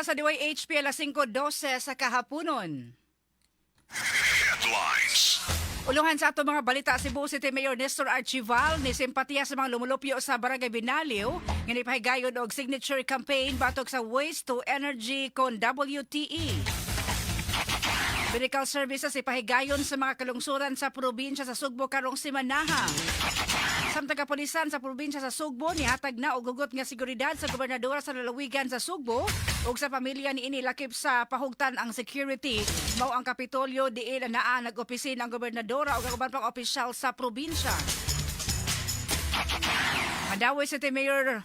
oras sa DYHP alas 5:12 sa kahaponon. Headlines. Uluhan sa ato mga balita, Cebu City Mayor Nestor Archival ni simpatiya sa mga lumulupyo sa Barangay Binaliw nga nipahigayon og signature campaign batok sa Waste to Energy kon WTE. Medical services ipahigayon sa mga kalungsuran sa probinsya sa Sugbo karong simanaha. Samtang kapulisan sa probinsya sa Sugbo nihatag na og hugot nga seguridad sa gobernadora sa lalawigan sa Sugbo ug sa pamilya ni ini lakip sa pahugtan ang security. Mao ang Kapitolyo diin naa nag-opisina ang gobernadora ug ang uban pang opisyal sa probinsya. Madawi City Mayor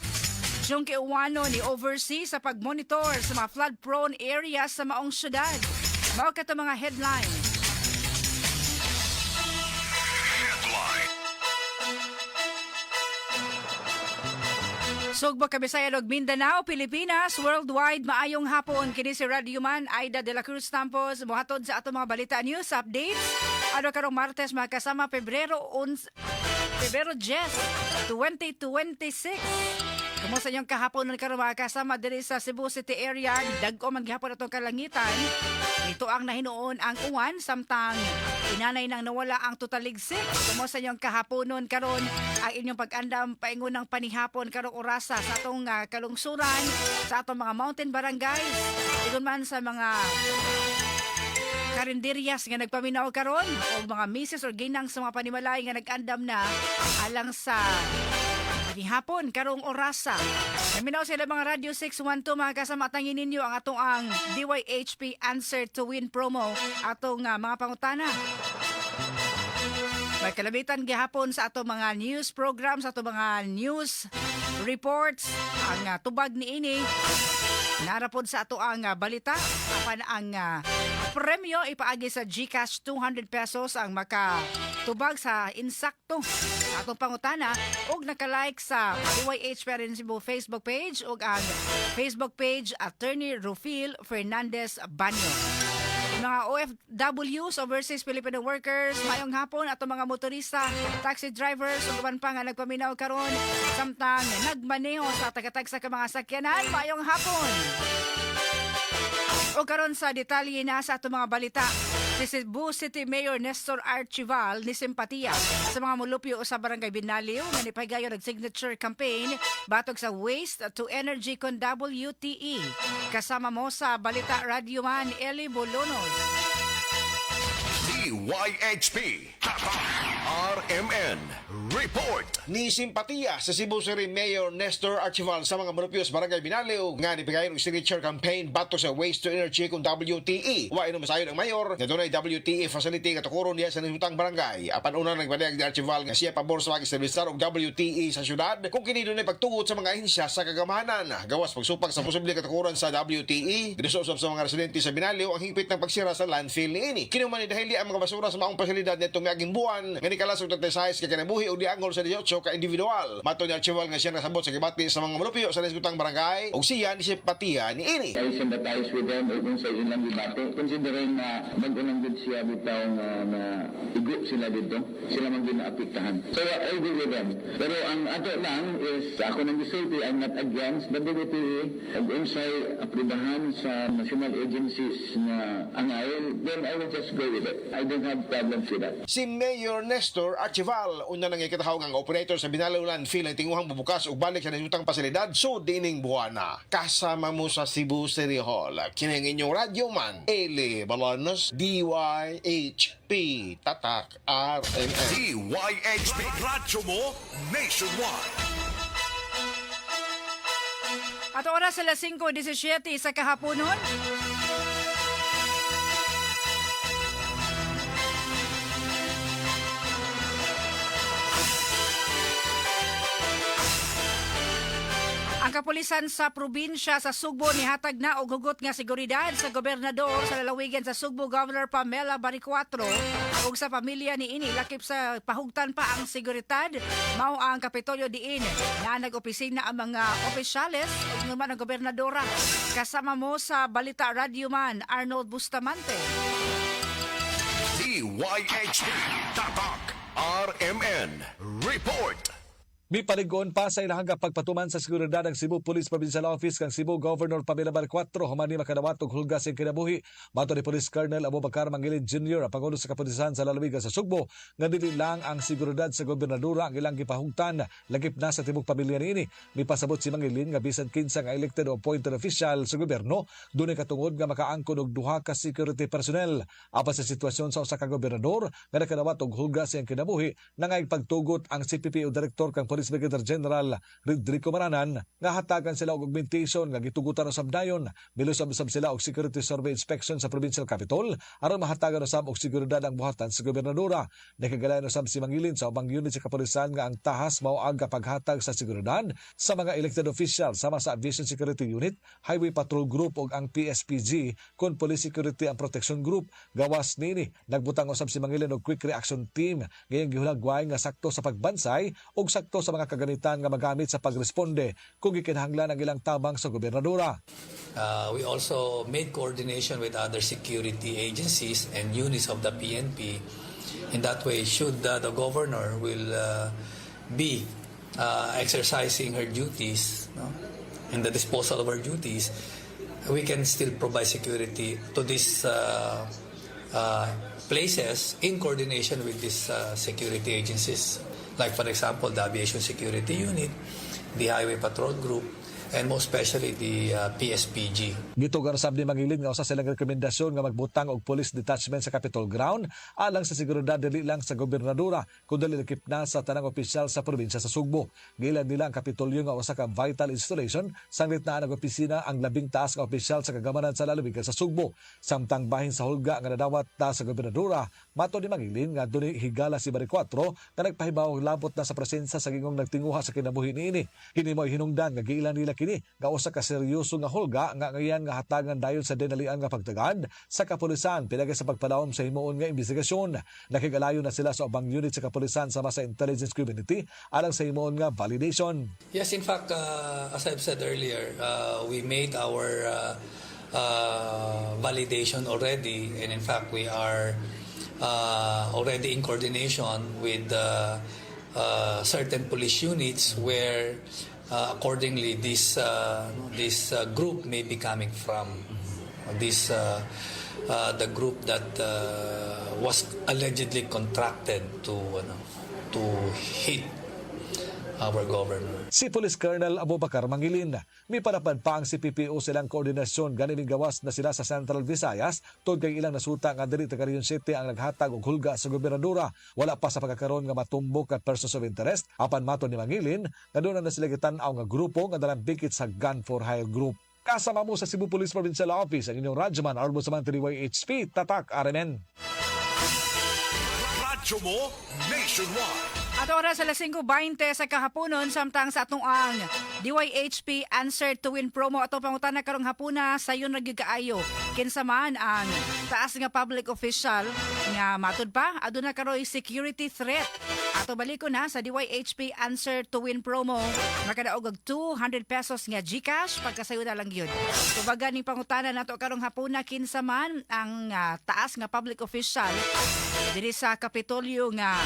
Junque Uwano ni oversee sa pagmonitor sa mga flood-prone areas sa maong syudad. Mao kato mga headline. Sugbo, Kabisayan ug Mindanao, Pilipinas, worldwide, maayong hapon. Kini si Radio Man, Aida de la Cruz Tampos, muhatod sa ato mga balita news updates. Ano karong Martes, makasama Pebrero 10, 2026. Kumusta niyong kahapon ng karong makasama diri sa Cebu City area, dag-o man gihapon atong kalangitan. Ito ang nahinuon ang uwan, samtang inanay nang nawala ang tutaligsik. Kumusta niyong kahaponon karon ang inyong pag-andam paingon ng panihapon karong orasa sa atong kalungsuran, sa atong mga mountain barangays, igon man sa mga karinderyas nga nagpaminaw karon o mga misis or ginang sa mga panimalay nga nag-andam na alang sa panihapon karong orasa. Naminaw sila mga Radio 612 mga kasama, tangin ninyo ang atong ang DYHP Answer to Win promo atong mga pangutana. May kalabitan gihapon sa ato mga news programs, sa ato mga news reports, ang tubag ni ini narapod sa ato ang balita apan ang premyo ipaagi sa GCash 200 pesos ang makatubag sa insakto sa atong pangutana ug nakalike sa DYH Parents Cebu Facebook page ug ang Facebook page Attorney Rufil Fernandez Banyo. Mga OFWs, overseas Filipino workers, mayong hapon ato mga motorista, taxi drivers ug uban pa nga nagpaminaw karon samtang nagmaneho sa tagatag sa mga sakyanan, mayong hapon. O karon sa detalye na sa ato mga balita, si Cebu City Mayor Nestor Archival ni simpatiya sa mga mulupyo sa Barangay Binaliw nga nipahigayon og signature campaign batok sa Waste to Energy kon WTE. Kasama mo sa balita Radio Man Eli Bolonos. DYHP RMN Report. Ni simpatiya sa Cebu City Mayor Nestor Archival sa mga mulupyo sa Barangay Binaliw nga nipigayon og signature campaign batok sa Waste to Energy kung WTE. Wa ino masayon ang mayor nga dunay WTE facility nga tukuron niya sa nasutang barangay. Apan una nagpadayag ni Archival nga siya pabor sa pag-establishar og WTE sa syudad kung kini dunay pagtugot sa mga ahensya sa kagamahanan. Gawas pagsupag sa posibleng katukuran sa WTE, ginususab sa mga residente sa Binaliw ang higpit ng pagsira sa landfill niini. Kinuman ni dahili ang mga basura sa maong pasilidad nitong miaging buwan nga nikalasog 36 ka kinabuhi og diangol sa 18 ka individual. Mato ni Archival nga siya nasabot sa gibati sa mga mulupyo sa nasutang barangay ug siya ni simpatiya ni ini. I sympathize with them o kung sa ilang gibati. Considering na mag-unang good siya bitaw na igo sila dito. Sila man din naapektahan. So I agree with them. Pero ang ato lang is ako nang gisulti, I'm not against the WTE. Ug unsay aprobahan sa national agencies na angay, then I will just go with it. I don't have problems with that. Si Mayor Nestor Archival una nang ikatahawag ang operator sa Binaliw landfill ang tinguhang bubukas ug balik sa nasutang pasilidad so dining buwana. Kasama mo sa Cebu City Hall kini ang inyong Radio Man Eli Balonos, DYHP Tatak RMN. DYHP Radyo mo nationwide. At oras alas 5:17 sa kahaponon. Ang kapulisan sa probinsya sa Sugbo nihatag na og hugot nga seguridad sa gobernador sa lalawigan sa Sugbo, Governor Pamela Baricuatro, ug sa pamilya ni ini lakip sa pahugtan pa ang seguridad. Mao ang Kapitolyo diin na nag-opisina ang mga opisyales ug naman ang gobernadora. Kasama mo sa balita Radio Man Arnold Bustamante. DYHP Tatak RMN Report. Mipaligon pa sa ilahang pagpatuman sa seguridad ng Cebu Police Provincial Office kang Cebu Governor Pamela Bar 4 human ni makadawat og hulga sa kinabuhi. Mato ni Police Colonel Abubakar Mangilin Jr. ang pangulo sa kapulisan sa lalawigan sa Sugbo nga dili lang ang seguridad sa gobernadora ang ilang gipahugtan lagip na sa tibok pamilya niini. Mipasabot si Mangilin nga bisan kinsa nga elected o appointed official sa gobyerno dunay katungod nga makaangkon og duha ka security personnel. Apan sa sitwasyon sa usa ka gobernador nga nakadawat og hulga sa iyang kinabuhi nangay pagtugot ang CPP o Director kang Police Brigadier General Rodrigo Maranan nga hatagan sila og augmentation nga gitugutan usab dayon milusab-usab sila og security survey inspection sa provincial capital aron mahatagan usab og seguridad ang buhatan sa gobernadora. Nakigalayan usab si Mangilin sa ubang unit sa kapulisan nga ang tahas mao ang paghatag sa seguridad sa mga elected officials sama sa Aviation Security Unit, Highway Patrol Group ug ang PSPG kun Police Security and Protection Group. Gawas nini nagbutang usab si Mangilin og quick reaction team ngayong gihulagway nga sakto sa pagbansay ug sakto sa mga kaganitan nga magamit sa pagresponde kung gikinahanglan ang ilang tabang sa gobernadora. We also made coordination with other security agencies and units of the PNP. In that way, should the governor will be exercising her duties, no, in the disposal of her duties, we can still provide security to these places in coordination with these security agencies. Like for example, the Aviation Security Unit, the Highway Patrol Group, and most especially the PSPG. Gitugar sab ni Mangilin nga usa silang rekomendasyon nga magbutang og police detachment sa Capitol Ground alang sa seguridad dili lang sa gobernadora kundi lakip na sa tanang opisyal sa probinsya sa Sugbo. Gilan nila ang Kapitolyo nga usa ka vital installation sanglit na ang opisina ang labing taas nga opisyal sa kagamanan sa lalawigan sa Sugbo. Samtang bahin sa hulga nga nadawat ta sa gobernadora, mato ni Mangilin nga dunay higala si Bar 4 nga nagpahibaw og labot na sa presensya sa gingong nagtinguha sa kinabuhi niini. Kini mao hinungdan nga giilan nila kini nga usa ka seryoso nga hulga nga ngayan nga hatagan dayon sa dinalian nga pagtagad sa kapulisan pinagi sa pagpalawom sa himuon nga investigasyon. Nakigalayo na sila sa ubang unit sa kapulisan sama sa intelligence community alang sa himuon nga validation. Yes, in fact, as I've said earlier, we made our validation already, and in fact, we are already in coordination with certain police units where accordingly this group may be coming from. The group that was allegedly contracted to hit our governor. Si Police Colonel Abubakar Mangilin, may palapad pa ang CPPO silang koordinasyon ganing gawas na sila sa Central Visayas tungod kay ilang nasuta nga diri sa Carion City ang naghatag og hulga sa gobernadora. Wala pa sa pagkakaroon nga matumbok at persons of interest. Apan mato ni Mangilin, naduna na sila gitan-aw nga grupo nga dalang bikit sa Gun for Hire Group. Kasama mo sa Cebu Police Provincial Office ang inyong Radyoman Arbo sa DYHP Tatak RMN. Radyo mo nationwide. At oras alas 5:20 sa kahaponon samtang sa atong ang DYHP Answer to Win promo ato pangutana karong hapuna sayon ra gyud kaayo kinsa man ang taas nga public official nga matud pa aduna karoy security threat. Ato baliko na sa DYHP Answer to Win promo makadaog og 200 pesos nga GCash pagkasayo na lang gyud. Tubagan ning pangutana nato karong hapuna kinsa man ang taas nga public official diri sa Kapitolyo nga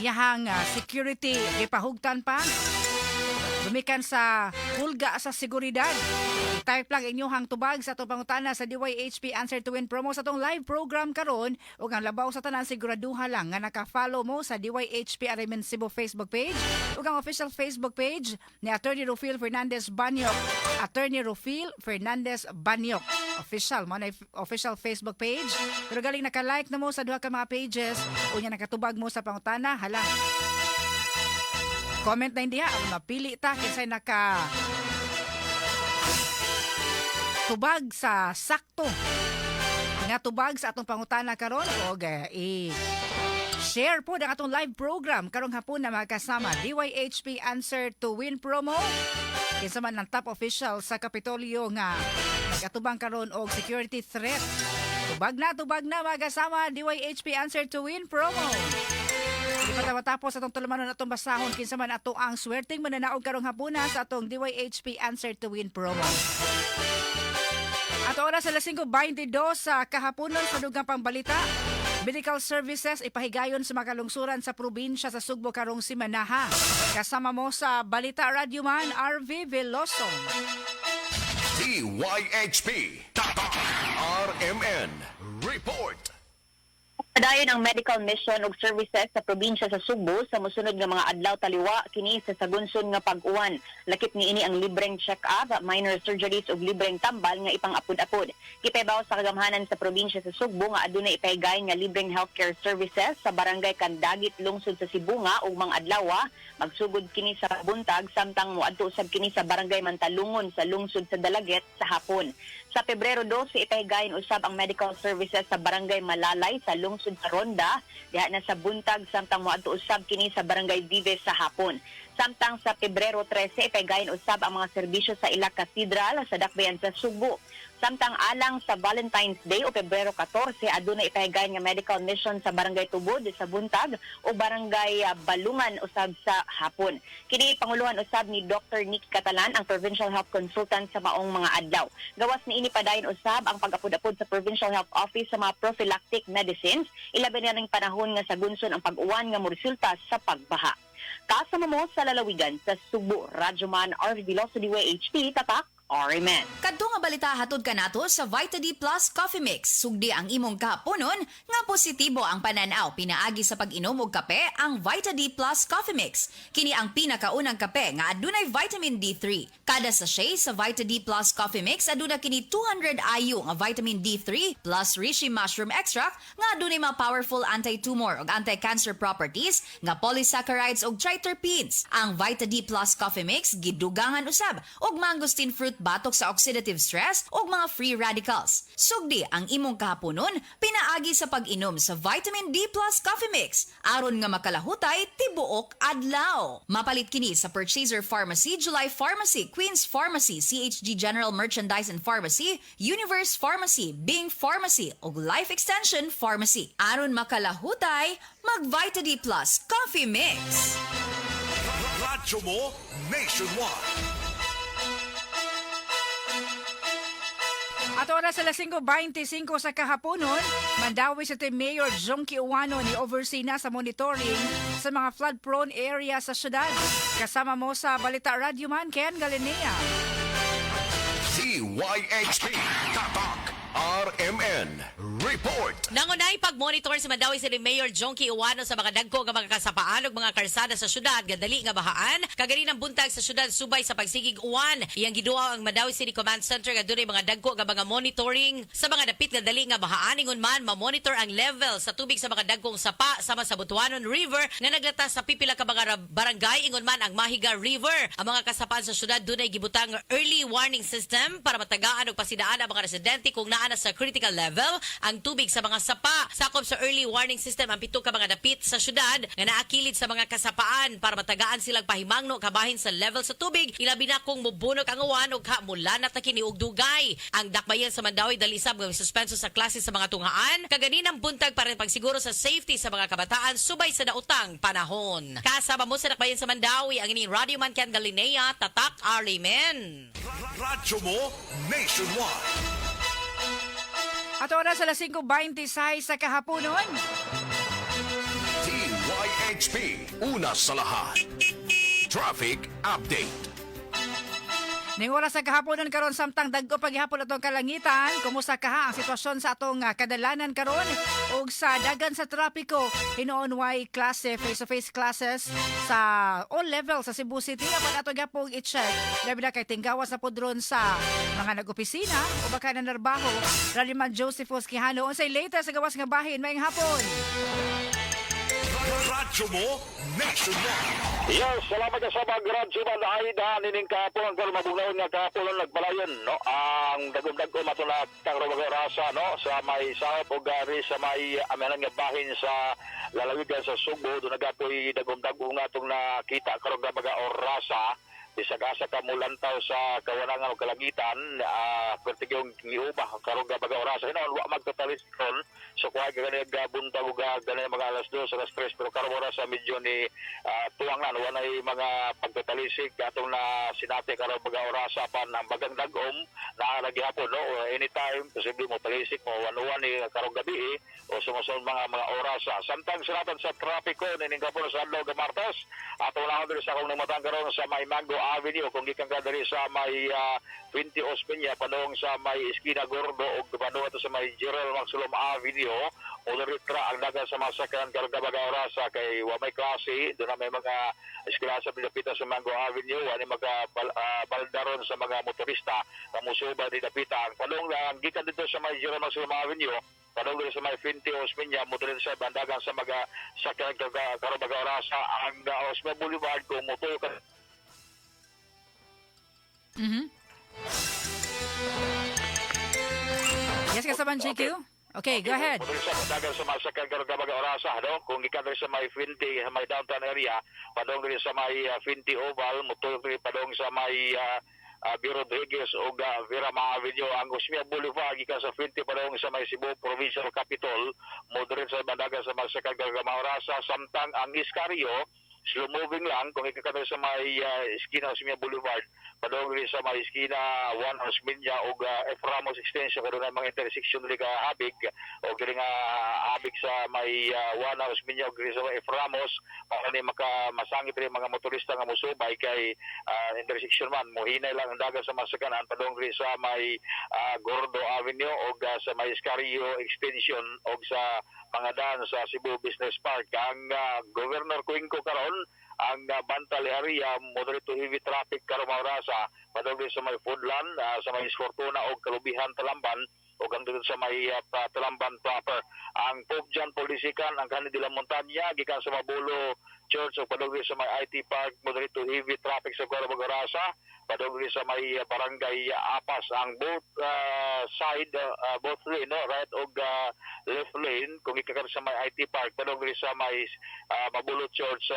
iyahang security gipahugtan pa lumikan sa hulga sa seguridad. Type lang inyong tubag sa atong pangutana sa DYHP Answer to Win promo sa atong live program karon ug ang labaw sa tanan siguraduha lang nga naka-follow mo sa DYHP RMN Cebu Facebook page ug ang official Facebook page ni Attorney Rufil Fernandez Banyok. Attorney Rufil Fernandez Banyok official mo na official Facebook page. Pero galing naka-like na mo sa duha ka mga pages unya nakatubag mo sa pangutana hala. Comment na hindi ang mapili ta kinsay naka tubag sa sakto nga tubag sa atong pangutana karon og share po ang atong live program karong hapon na magkasama DYHP Answer to Win promo kinsa man ng top official sa Kapitolyo nga nagkatubang karon og security threat. Tubag na magkasama DYHP Answer to Win promo. Di pa matapos atong tulumanon atong basahon kinsa man ato ang swerteng mananaog karong hapuna sa atong DYHP Answer to Win promo. At oras alas 5:22 sa kahaponon sa dugang pangbalita. medical services ipahigayon sa makalungsuran sa probinsya sa Sugbo karong simanaha. Kasama mo sa Balita Radyoman, RV Veloso. DYHP Tatak RMN Report. Padayon ang medical mission ug services sa probinsya sa Sugbo sa mosunod nga mga adlaw taliwa kini sa sagunson nga pag-uwan. Lakip niini ang libreng check-up, minor surgeries ug libreng tambal nga ipang-apod-apod. Kipabaw sa kagamhanan sa probinsya sa Sugbo nga adunay ipahigay nga libreng healthcare services sa barangay Kandagit lungsod sa Sibunga ug mga adlaw magsugod kini sa buntag samtang moadto usab kini sa barangay Mantalungon sa lungsod sa Dalaget sa hapon. Sa Pebrero 12 ipahigayon usab ang medical services sa barangay Malalay sa lungsod sa Ronda diha na sa buntag samtang moadto usab kini sa barangay Vives sa hapon. Samtang sa Pebrero 13 ipahigayon usab ang mga serbisyo sa Ila Cathedral sa Dakbayan sa Sugbo. Samtang alang sa Valentine's Day o Pebrero 14 adunay ipahigayon nga medical mission sa barangay Tubod sa buntag o barangay Balungan usab sa hapon. Kini panguluhan usab ni Dr. Nick Catalan ang Provincial Health Consultant sa maong mga adlaw. Gawas niini padayon usab ang pag-apod-apod sa Provincial Health Office sa mga prophylactic medicines ilabi na ning panahon nga sagunson ang pag-uwan nga moresulta sa pagbaha. Kasama mo sa lalawigan sa Sugbo, Radyoman RV Veloso DYHP Tatak RMN. Kadto nga balita hatod kanato sa Vita D Plus Coffee Mix. Sugdi ang imong kahaponon nga positibo ang pananaw pinaagi sa pag-inom og kape ang Vita D Plus Coffee Mix. Kini ang pinakaunang kape nga adunay vitamin D3. Kada sachet sa Vita D Plus Coffee Mix aduna kini 200 IU nga vitamin D3 plus reishi mushroom extract nga adunay mga powerful anti-tumor ug anti-cancer properties nga polysaccharides ug triterpenes. Ang Vita D Plus Coffee Mix gidugangan usab og mangosteen fruit batok sa oxidative stress ug mga free radicals. Sugdi ang imong kahaponon pinaagi sa pag-inom sa Vitamin D Plus Coffee Mix aron nga makalahutay tibuok adlaw. Mapalit kini sa Purchaser Pharmacy, July Pharmacy, Queen's Pharmacy, CHG General Merchandise and Pharmacy, Universe Pharmacy, Bing Pharmacy ug Life Extension Pharmacy. Aron makalahutay, mag Vita D Plus Coffee Mix. Radyo mo nationwide. At oras sa 5:25 sa kahaponon, mandawi sa Team Mayor Jonky Uwano ni oversee na sa monitoring sa mga flood-prone area sa syudad. Kasama mo sa Balita Radyoman, Ken Galinea. DYHP Tatak RMN Report. Nangunay pag-monitor sa Mandawi City Mayor Jonky Uwano sa mga dagko nga mga kasapaan ug mga karsada sa syudad gadali nga bahaan kagani ng buntag sa syudad subay sa pagsigig uwan. Iyang giduaw ang Mandawi City Command Center nga dunay mga dagko nga mga monitoring sa mga dapit nga dali nga bahaan ingon man ma-monitor ang level sa tubig sa mga dagkong sapa sama sa Butuanon River nga naglatas sa pipila ka mga barangay ingon man ang Mahiga River. Ang mga kasapaan sa syudad dunay gibutang early warning system para matagaan og pasidaan ang mga residente kung naa na sa critical level ang tubig sa mga sapa. Sakop sa early warning system ang pito ka mga dapit sa syudad nga naakilid sa mga kasapaan para matagaan silang pahimangno kabahin sa level sa tubig. Ilabi na kung mubunok ang uwan ug mula na takini og dugay. Ang dakbayan sa Mandawi dalisab nga suspenso sa klase sa mga tunghaan. Kaganinang buntag para pagsiguro sa safety sa mga kabataan subay sa daotang panahon. Kasama mo sa dakbayan sa Mandawi ang ining Radyoman Ken Galinea Tatak RMN. Radyo mo nationwide. At oras sa 5:26 sa kahaponon. DYHP una sa lahat. Traffic Update. Ning oras sa kahaponon karon samtang dagko paghihapon atong kalangitan, kumusta ka ang sitwasyon sa atong kadalanan karon ug sa dagan sa trapiko hinuon way klase face-to-face classes sa all levels sa Cebu City apan ato gapong i-check labi na kay tinggawas na pudron sa mga nag-opisina o baka na narbaho. Raliman Josephus Quijano unsay latest sa gawas nga bahin maayong hapon. Radyo mo nationwide. Yes, salamat sa pag-radyo man ay nining kahapon ang kalmabugnaon nga kahapon nagbalayon no ang dagom-dagom ato na kang rasa no sa may sahop o gari sa may amenan nga bahin sa lalawigan sa Sugbo do nagapoy dagom-dagom nga atong nakita karon nga mga orasa isagasa ka mulantaw sa kawanangan o kalangitan, pwede yung niuba, karong gabaga orasa. Hinaon, wa magtatalis ron. So, kuha ka ganyan gabuntag o ganyan mga alas 2, alas 3, pero karong orasa medyo ni tuwangan. Wanay mga pagtatalisik, atong na sinati karong baga orasa pa ng bagang dagom, na naghihapon, no? Anytime, posible mo talisik mo, wanuwan ni karong gabi, o sumusunod mga orasa. Samtang sinatan sa trapiko, niningkapon sa Adlaw Gamartas, at wala ko dito sa akong namatang karon sa may Mango Avenue, kung gikan ka diri sa may 20 Ospeña, padong sa may Esquina Gordo, o padong ito sa may Gerald Maxulom Avenue, o naritra ang dagan sa mga sakayan karong gabaga orasa kay wa may klase, doon na may mga eskwela sa Pilapita sa Mango Avenue, wani baldaron sa mga motorista na musuba di Dapita. Padong ang gikan dito sa may Gerald Maxulom Avenue, padong dito sa may 20 Ospeña, motorin sa bandagan sa mga sakayan karong gabaga orasa, ang Osmeña Boulevard kung motor ka. Yes, kasaban GQ. Okay, go ahead. Motorin sa bandagan sa mga sakayan karong gabaga orasa, no? Kung gikan diri sa may 20, sa may downtown area, padong diri sa may 20 Oval, motor diri padong sa may B. Rodriguez o Vera Avenue, ang Osmeña Boulevard gikan sa 20 padong sa may Cebu Provincial Capital, motorin sa bandagan sa mga sakayan karong gabaga orasa, samtang ang Iscarrio slow moving lang kung ikakatay sa may Esquina Osmeña Boulevard, padong rin sa may Esquina 1 Osmeña o F. Ramos Extension, karoon ng mga intersection rin habig o gini nga habig sa may 1 Osmeña o gini sa may F. Ramos, para ni masangit rin mga motorista nga musubay kay intersection man, muhinay lang ang dagat sa masaganan, padong rin sa may Gordo Avenue o sa may Escarrio Extension o sa mga daan sa Cebu Business Park. Ang Governor Cuenco karon, ang Bantali area, moderate to heavy traffic karong orasa, padong sa may Foodland, sa may Fortuna o Kalubihan Talamban, o gandun sa may Talamban proper. Ang Pope John Polisikan, ang Cani de la Montaña, gikan sa Mabulo Church o padong sa may IT Park, moderate to heavy traffic sa Corobag Orasa, padong sa may Barangay Apas, ang both side, both lane, no? Right o left lane, kung ikakan sa may IT Park, padong sa may Mabulo Church,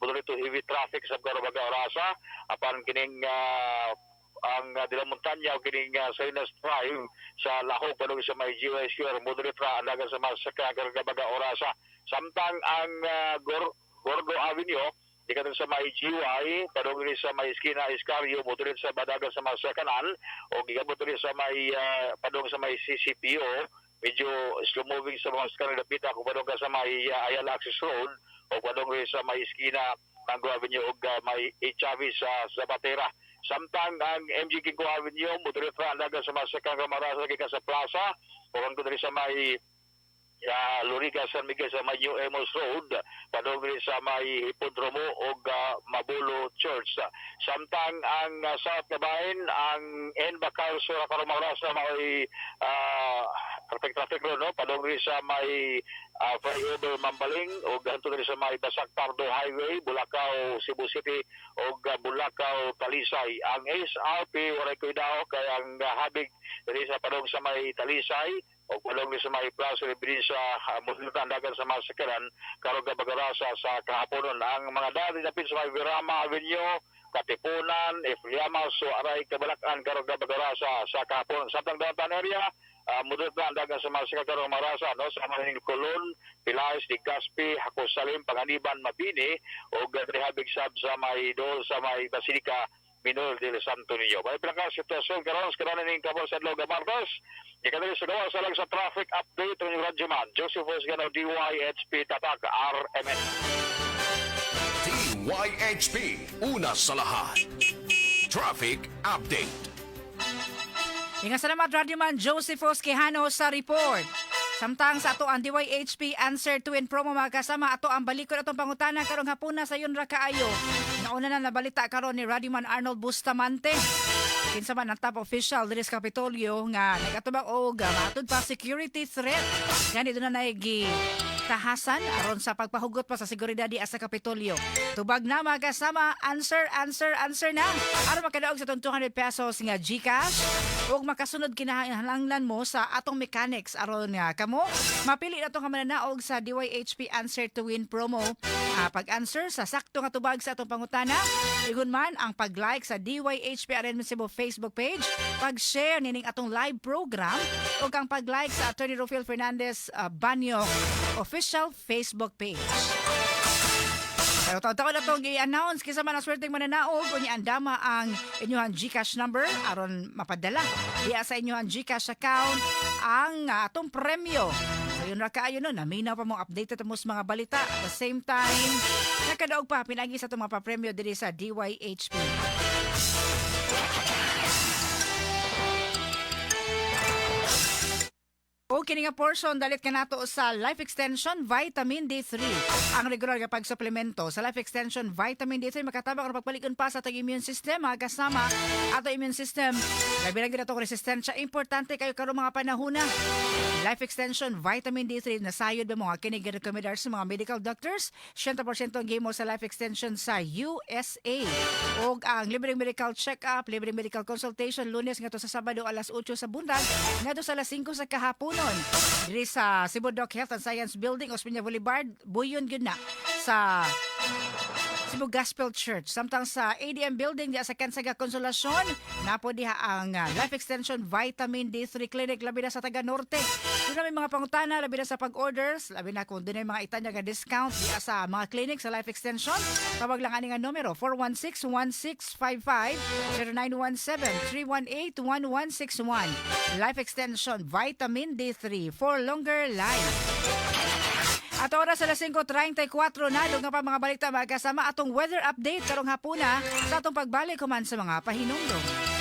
moderate to heavy traffic sa Corobag Orasa, apan kining ang De La Montaña o kining Salinas Drive sa Lahog, padong sa may GY Square, moderate ra ang sa mga Gabaga Orasa. Samtang ang Gordo Avenue, dikatan sa may GY, padong sa may Esquina Escarrio, moderate sa badagan sa mga sakanan, o gigabot rin sa may padong sa may CCPO, medyo slow moving sa mga sakanan Dapita, kung padong sa may Ayala Access Road, o padong rin sa may Esquina Mango Avenue o may Chavez sa Zapatera. Samtang ang MG Ginko Avenue, moderate ra ang dagan sa mga sakang Camarasa gikan sa plaza, o ang diri sa may Loriga San Miguel sa may New Emos Road, padong sa may Hipodromo o Mabulo Church. Samtang ang South Nabain, ang Enbacal sa Camarasa may traffic road, no? Padong sa may flyover Mambaling o ganito rin sa may Basak Pardo Highway, Bulacau, Cebu City o Bulacau, Talisay. Ang SRP, waray ko daw, kaya ang habig rin sa padong sa may Talisay o padong rin sa may Plaza Rebrinsa, Muslitan dagan sa mga sakaran, karong Gabagarasa sa kahaponon. Ang mga dati na pin sa may Virama Avenue, Katipunan, Ifliamas, so aray Kabalakan, karong Gabagarasa sa kahaponon. Sa downtown area, mudot na ang dagan sa mga sikakarong marasa, no? Sa mga Colon, Pilaes, Diggaspi, Hakosalim, Panganiban, Mabini, o Gadrihabig Sab sa may Dol, sa may Basilica Minor de Santo Niño. May pinaka sitwasyon karon sa karon ning Kabor sa Adlaw Gamartas. Ikadali sa gawa sa lang sa traffic update ng Radyoman. Joseph Osgano, DYHP Tatak, RMN. DYHP, una sa lahat. Traffic update. Ingat salamat Radyoman Josephos Quijano sa report. Samtang sa ato ang DYHP answer to and promo mga kasama, ato ang balikod atong pangutana karong hapuna sa yun ra kaayo. Nauna na nabalita karon ni Radyoman Arnold Bustamante. Kinsa man ang top official diri sa Kapitolyo nga nagatubag og matud pa security threat. Gani doon na naigi tahasan aron sa pagpahugot pa sa seguridad di sa Kapitolyo. Tubag na magkasama, answer na. Aron makadaog sa itong 200 pesos nga GCash ug makasunod kinahanglan mo sa atong mechanics aron nga kamo mapili na itong kamananaog sa DYHP Answer to Win promo. Pag-answer sa sakto nga tubag sa atong pangutana, igon man ang pag-like sa DYHP Arraignment Cebu Facebook page, pag-share nining atong live program ug ang pag-like sa Attorney Rufil Fernandez Banyo official Facebook page. Pero taon-taon na itong i-announce kisa man ang swerteng mananaog o andama ang inyong GCash number aron mapadala diya sa inyong GCash account ang atong premyo. So yun ra kaayo nun, naminaw pa mong updated mo sa mga balita. At the same time, nakadaog pa pinagi sa itong mga papremyo diri sa DYHP. O kini nga portion dalit kanato sa Life Extension Vitamin D3. Ang regular nga pagsuplemento sa Life Extension Vitamin D3 makatabang ang pagpalikon pa sa atong immune system, kasama ato immune system. Labi na gid ato resistensya, importante kayo karon mga panahona. Life Extension Vitamin D3 nasayod ba mga kini gi-recommendar sa mga medical doctors. 100% ang gimo sa Life Extension sa USA. Og ang libreng medical check-up, libreng medical consultation Lunes ngadto sa Sabado alas 8 sa buntag, ngadto sa alas 5 sa kahaponon. Diri sa Cebu Doc Health and Science Building, Osmeña Boulevard, buyon gyud na sa Cebu Gospel Church. Samtang sa ADM Building diya sa Kansaga Konsolasyon, napo diha ang Life Extension Vitamin D3 Clinic labi na sa taga Norte. Doon na may mga pangutana labi na sa pag-orders, labi na kung doon ay mga itanya nga discount diya sa mga clinic sa Life Extension. Tawag lang ani nga numero 416-1655 0917-318-1161. Life Extension Vitamin D3 for longer life. At oras sa 5:34 na, nga pa mga balita magkasama atong weather update karong hapuna sa atong pagbalik kuman sa mga pahinumdom.